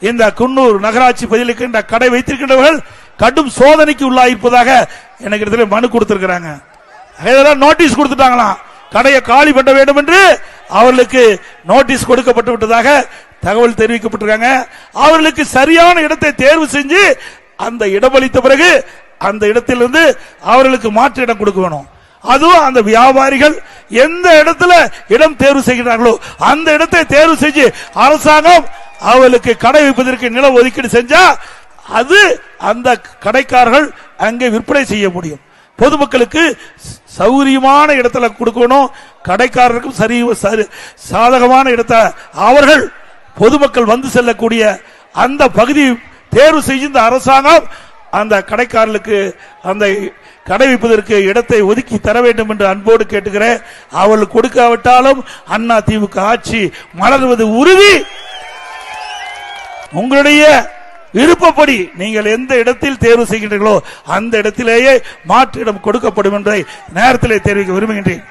இந்த குன்னூர் நகராட்சி பகுதியில் கடை வைத்திருக்கின்றவர்கள் கடும் சோதனைக்கு உள்ளாயிருப்பதாக எனக்கு இடத்துல மனு கொடுத்திருக்கிறாங்க. நோட்டீஸ் கொடுத்துட்டாங்களாம். கடையை காலி பண்ண வேண்டும் என்று அவர்களுக்கு நோட்டீஸ் கொடுக்கப்பட்டு விட்டதாக தகவல் தெரிவிக்கப்பட்டிருக்காங்க. அவர்களுக்கு சரியான இடத்தை தேர்வு செஞ்சு அந்த இடமளித்த பிறகு அந்த இடத்திலிருந்து அவர்களுக்கு மாற்று இடம் கொடுக்க வேணும். அதுவும் அந்த வியாபாரிகள் எந்த இடத்துல இடம் தேர்வு செய்கிறார்களோ அந்த இடத்தை தேர்வு செஞ்சு அரசாங்கம் அவர்களுக்கு கடை வைப்பதற்கு நில ஒதுக்கீடு செஞ்சா அது அந்த கடைக்காரர்கள் அங்கே விற்பனை செய்ய முடியும். பொதுமக்களுக்கு சௌகரியமான இடத்துல கொடுக்கணும். கடைக்காரருக்கும் சரி சாதகமான இடத்தை அவர்கள் பொதுமக்கள் வந்து செல்லக்கூடிய அந்த பகுதி தேர்வு செய்து இந்த அரசாங்கம் அந்த கடைக்காரர்களுக்கு அந்த கடை வைப்பதற்கு இடத்தை ஒதுக்கி தர வேண்டும் என்று அன்போடு கேட்டுக்கிறேன். அவர்கள் கொடுக்காவிட்டாலும் அண்ணா திமுக ஆட்சி மலர்வது உறுதி. உங்களுடைய விருப்பப்படி நீங்கள் எந்த இடத்தில் தேர்வு செய்கின்றீர்களோ அந்த இடத்திலேயே மாற்று இடம் கொடுக்கப்படும் என்பதை நேரத்திலே தெரிவிக்க விரும்புகின்றேன்.